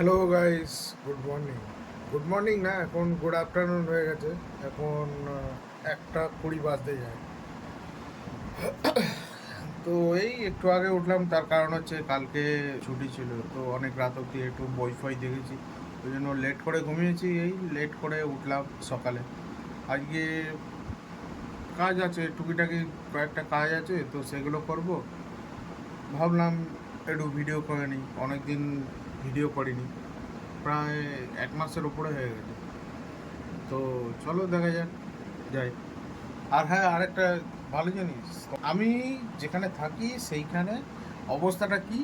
Hello guys, good morning. Good morning না, এখন good afternoon হয়ে গেছে। এখন 1:20 বাজতে যায়। তো এই একটু আগে উঠলাম, তার কারণ হচ্ছে কালকে ছুটি ছিল, তো অনেক রাত অবধি একটু বই ফই দেখেছি। ওই জন্য লেট করে ঘুমিয়েছি, এই লেট করে উঠলাম সকালে। আজকে কাজ আছে, টুকিটাকি কয়েকটা কাজ আছে, তো সেগুলো করব। ভাবলাম একটু ভিডিও করে নিই, অনেক দিন ভিডিও করিনি, প্রায় 1 মাসের উপরে হয়ে গেছে। তো চলো দেখা যাক, যাই। আর হ্যাঁ, আরেকটা ভালো জিনিস, আমি যেখানে থাকি সেইখানে অবস্থাটা কি,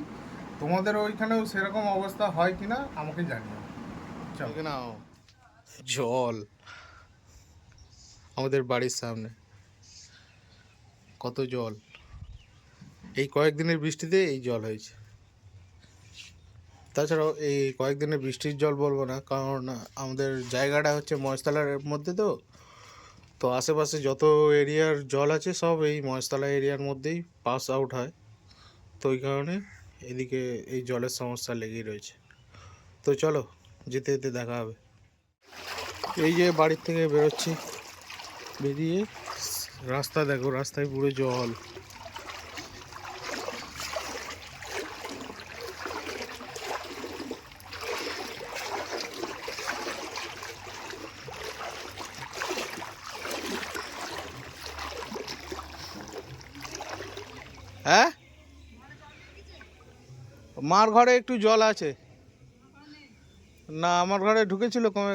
তোমাদের ওইখানেও সেরকম অবস্থা হয় কিনা আমাকে জানিও। চলো। দেখে নাও, জল আমাদের বাড়ির সামনে, কত জল! এই কয়েকদিনের বৃষ্টিতে এই জল হয়েছে। তাছাড়াও এই কয়েকদিনের বৃষ্টির জল বলবো না, কারণ আমাদের জায়গাটা হচ্ছে মহেশতলার মধ্যে, তো তো আশেপাশে যত এরিয়ার জল আছে সব এই মহেশতলা এরিয়ার মধ্যেই পাস আউট হয়। তো ওই কারণে এদিকে এই জলের সমস্যা লেগেই রয়েছে। তো চলো, যেতে যেতে দেখা হবে। এই যে বাড়ির থেকে বেরোচ্ছি, বেরিয়ে রাস্তা দেখো, রাস্তায় পুরো জল। হ্যাঁ, মার ঘরে একটু জল আছে। না, আমার ঘরে ঢুকেছিল, কমে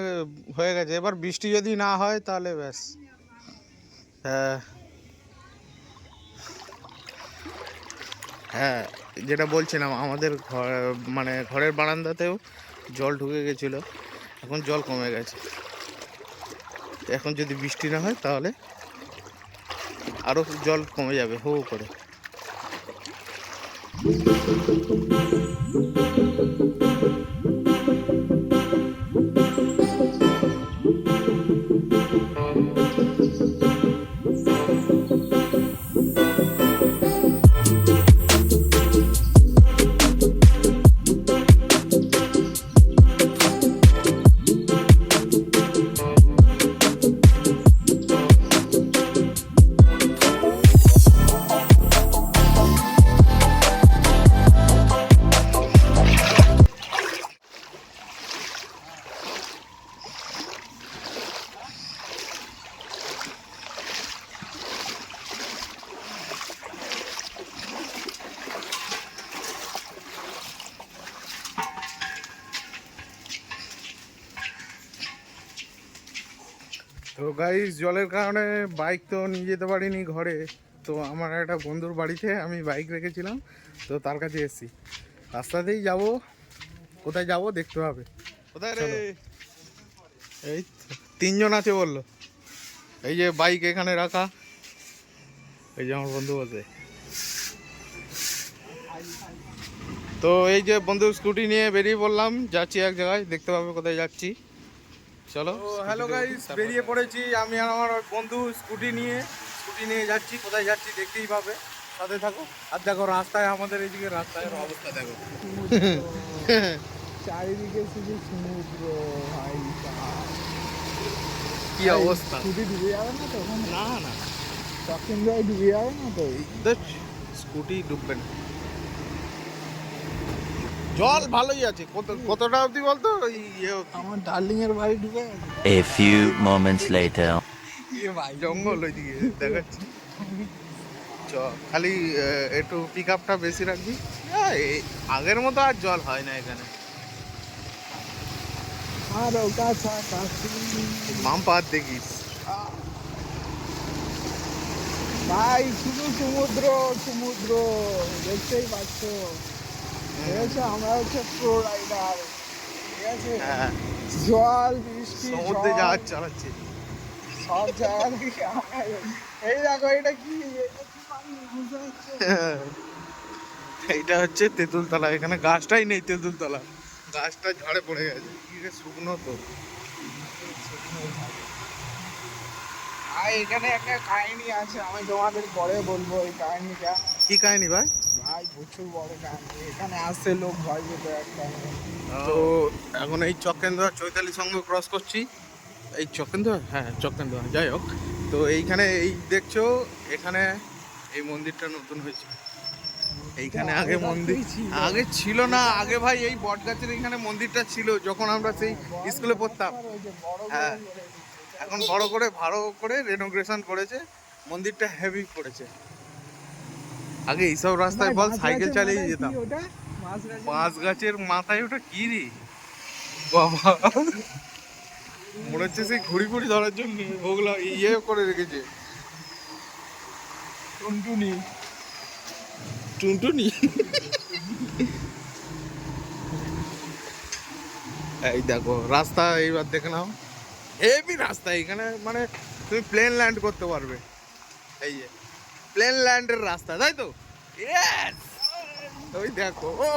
হয়ে গেছে। এবার বৃষ্টি যদি না হয় তাহলে ব্যাস। হ্যাঁ, হ্যাঁ, যেটা বলছিলাম, আমাদের ঘর মানে ঘরের বারান্দাতেও জল ঢুকে গেছিলো, এখন জল কমে গেছে। এখন যদি বৃষ্টি না হয় তাহলে আরও জল কমে যাবে হু হু করে। তো গাইস, জলের কারণে বাইক তো নিয়ে যেতে পারিনি ঘরে। তো আমার একটা বন্ধুর বাড়িতে আমি বাইক রেখেছিলাম, তো তার কাছে এসেছি। রাস্তাতেই যাব, কোথায় যাব দেখতে হবে। কোথায় রে? এই তো, তিনজন আছে বললো। এই যে বাইক এখানে রাখা, এই যে আমার বন্ধু বসে। তো এই যে বন্ধু স্কুটি নিয়ে বেরিয়ে পড়লাম, যাচ্ছি এক জায়গায়, দেখতে পাবে কোথায় যাচ্ছি। চলো। হ্যালো গাইস, বেরিয়ে পড়েছি আমি আর আমার বন্ধু স্কুটি নিয়ে যাচ্ছি। কোথায় যাচ্ছি দেখতেই পাবে, সাথে থাকো। আর দেখো রাস্তায়, আমাদের এইদিকে রাস্তায় অবস্থা দেখো। চারিদিকে শুধু সমুদ্র ভাই সাহাব। কি অবস্থা! স্কুটি ডুবে যাবে না তো ওখানে? না না, তখন যাই ডুবে যাবে না তো? স্কুটি ডুববে না, জল ভালোই আছে। কতটা অবধি বলতো, ওই ইয়ে অবধি। আমার ডার্লিং এর বাড়ি ডুবে গেছে। A few moments later. এ ভাই জঙ্গল ওইদিকে দেখাচ্ছি। চ, খালি একটু পিক আপটা বেশি রাখবি। আগের মতো আর জল হয় না এখানে। আরো কাছাকাছি বাম পাত দেখিস। ভাই, শুধু সমুদ্র সমুদ্র, দেখতেই পাচ্ছ। ঠিক আছে, আমরা হচ্ছে প্রো রাইডার, ঠিক আছে। হ্যাঁ, জল, বৃষ্টি, সমুদ্রে জল, জাহাজ চালাচ্ছে। সব জায়গা থেকে এই দেখো, এটা কি, এটা কি পানি বুঝতে পারছো? এইটা হচ্ছে তেঁতুলতলা, এখানে গাছটাই নেই তেঁতুলতলা, গাছটা ঝড়ে পড়ে গেছে। কি রে, শুকনো তো। আর এখানে একটা কাহিনী আছে, আমি তোমাদের পরে বলবো এই কাহিনীটা। কি কাহিনী ভাই? ভাই ভাই প্রচুর বড় কাহিনী, এখানে আসছে লোক ভয় পেত একটা। তো এখন এই চক্রেন্দুয়া চৈতালি সঙ্গ ক্রস করছি। এই চক্রেন্দুয়া, হ্যাঁ চক্রেন্দুয়া, যাই হোক। তো এইখানে এই দেখছো, এখানে এই মন্দিরটা নতুন হয়েছে। এইখানে আগে মন্দির আগে ছিল না, আগে ভাই এই বট গাছের এইখানে মন্দিরটা ছিল যখন আমরা সেই স্কুলে পড়তাম। হ্যাঁ, এখন বড় করে ভালো করে রেনোগ্রেশন করেছে, মন্দিরটা হেভি করেছে। আগে এইসব রাস্তায় বল সাইকেল চালিয়ে যেতাম। বাঁশ গাছের মাথায় ওটা কি রে বাবা, মনে হচ্ছে সেই ঘুড়ি ঘুড়ি ধরার জন্য ওগুলো ইয়ে করে রেখেছে। টুনটুনি টুনটুনি। এই দেখো রাস্তা, এইবার দেখে নাও হেভি রাস্তা এখানে, মানে তুমি প্লেন ল্যান্ড করতে পারবে। এই যে প্লেন ল্যান্ডের রাস্তা, তাই তো? ইয়েস, ওই দেখো। ও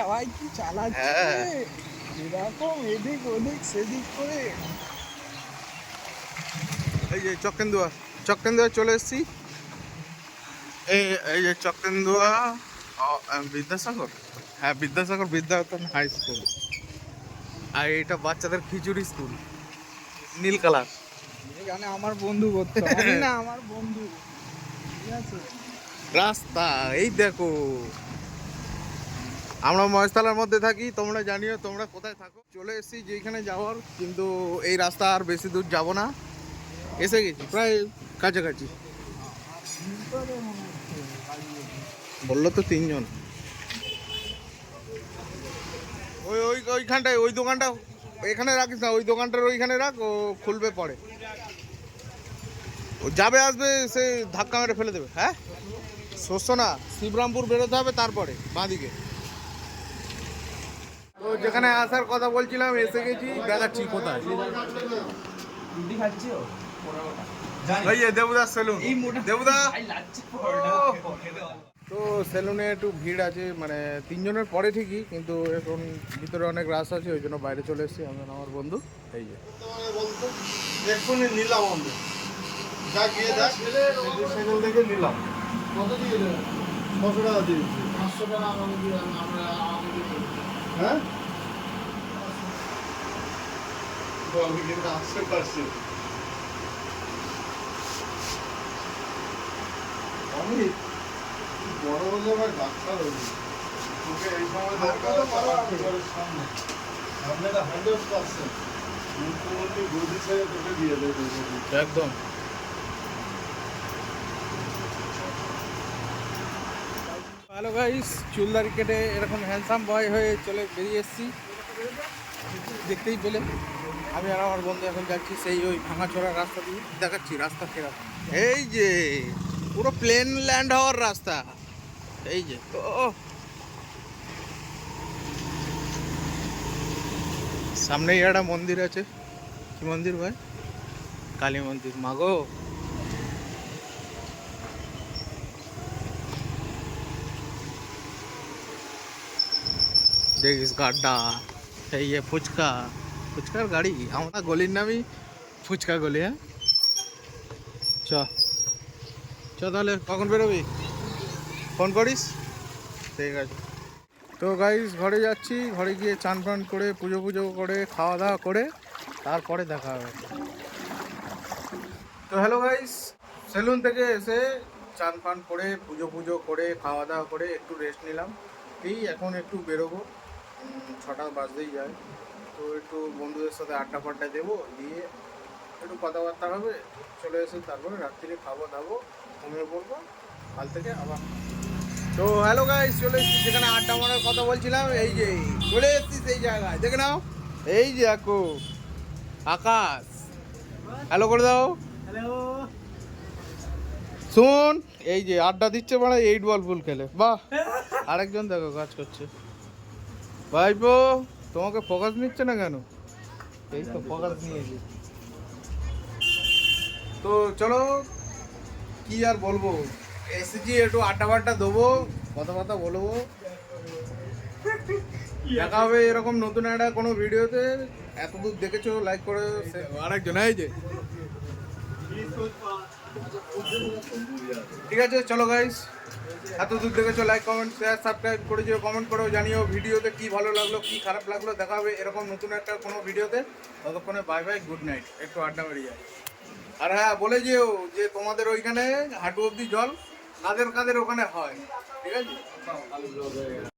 ভাই কি চালাচ্ছে এরকম এদিক ওদিক সেদিক করে। এই যে চক্রেন্দুয়া, চক্রেন্দুয়া চলে এসেছি। এই যে চক্রেন্দুয়া বিদ্যাসাগর, হ্যাঁ বিদ্যাসাগর বিদ্যায়তন হাই স্কুল। আর এটা বাচ্চাদের খিচুড়ি স্কুল, নীল কালার। এখানে আমার বন্ধু করতো, আমি না আমার বন্ধু, ঠিক আছে। রাস্তা এই দেখো, আমরা মহেশতলার মধ্যে থাকি, তোমরা জানিও তোমরা কোথায় থাকো। চলে এসেছি যেখানে যাওয়ার, কিন্তু এই রাস্তা আর বেশি দূর যাব না, এসে গেছি প্রায় কাছাকাছি। বললো তো 3 জন। ওই ওই ওইখানটায় ওই দোকানটা এখানে রাখিস না, ওই দোকানটার ওইখানে রাখ, ও খুলবে পরে। ও যাবে আসবে সে ধাক্কা মেরে ফেলে দেবে। হ্যাঁ শস্য না, শিবরামপুর বেরোতে হবে, তারপরে বাঁদিকে। তো যেখানে আসার কথা বলছিলাম এসে গেছি, দেখাচ্ছি কোথায়। এই যে দেবুদা সেলুন, দেবুদা। তো সেলুনে একটু ভিড় আছে, মানে 3 জনের পরে ঠিকই, কিন্তু এখন ভিতরে অনেক রাশ আছে, ওই জন্য বাইরে চলে এসেছি আমি আমার বন্ধু। এই যে এক্ষুনি নিলাম আমরা, যা গিয়ে দেখ সেলুন থেকে নিলাম। কত দিয়ে দেবেন? 600 টাকা দিয়েছি। 500 টাকা আমাকে দিয়ে আমরা হ্যাঁ আমি কিন্তু আসতে পারছি। আমি বড় হলে আবার ডাক্তার হবি, তোকে এই সময় দরকার সামনে আপনারা 100% মুখ্যমন্ত্রী গদি ছেড়ে তোকে দিয়ে দেবে একদম। হ্যালো গাইস, চুলদারি কেটে এরকম হ্যান্ডসাম বয় হয়ে চলে বেরিয়ে এসেছি, দেখতেই পেলে। আমি আর আমার বন্ধু এখন যাচ্ছি সেই ওই ভাঙাচোরা রাস্তা দিয়ে, দেখাচ্ছি রাস্তা ফেরা। এই যে পুরো প্লেন ল্যান্ড হওয়ার রাস্তা, এই যে। ও সামনেই একটা মন্দির আছে, কি মন্দির ভাই? কালী মন্দির। মাগো দেখিস গাড্ডা, এই যে ফুচকা, ফুচকার গাড়ি। আমরা গলির নামই ফুচকা গলি। হ্যাঁ চ চ, তাহলে কখন বেরোবি ফোন করিস, ঠিক আছে। তো গাইস ঘরে যাচ্ছি, ঘরে গিয়ে চান ফান করে পুজো পুজো করে খাওয়া দাওয়া করে তারপরে দেখা হবে। তো হ্যালো গাইস, সেলুন থেকে এসে চান ফান করে পুজো পুজো করে খাওয়া দাওয়া করে একটু রেস্ট নিলাম। এই এখন একটু বেরোবো, 6টা বাজতেই যায়। তো একটু বন্ধুদের সাথে আড্ডা ফাড্ডা দেবো, দিয়ে একটু কথাবার্তা হবে, চলে এসে তারপরে রাত্রিরে খাবো দাবো, ঘুমিয়ে পড়বো, কাল থেকে আবার। তো হ্যালো গাইস, চলে এসেছি যেখানে আড্ডা মারার কথা বলছিলাম, এই যে চলে এসেছি সেই জায়গায়, দেখে নাও। এই যে দেখো আকাশ, হ্যালো করে দাও। শোন, এই যে আড্ডা দিচ্ছে মানে 8 বল ফুল খেলে, বাহ। আরেকজন দেখো কাজ করছে। ভাইপো তোমাকে ফোকাস নিচ্ছে না কেন? এই তো ফোকাস নিয়েছি। তো চলো কি আর বলবো, এসেছি একটু আড্ডা বাড্ডা দেবো, কথা বলবো, দেখা হবে এরকম নতুন একটা কোনো ভিডিওতে। এত দূর দেখেছো, লাইক করে। আরেকজন এই যে ঠিক আছে, চলো গাইস, এত দূর দেখেছো, লাইক কমেন্ট শেয়ার সাবস্ক্রাইব করে দিও, কমেন্ট করেও জানিও ভিডিওতে কি ভালো লাগলো কি খারাপ লাগলো। দেখা হবে এরকম নতুন একটা কোনো ভিডিওতে। ততক্ষণে বাই বাই, গুড নাইট, একটু আড্ডা মেরে যায়। আর হ্যাঁ, বলে যেও যে তোমাদের ওইখানে হাঁটু অবধি জল কাদের কাদের ওখানে হয়, ঠিক আছে।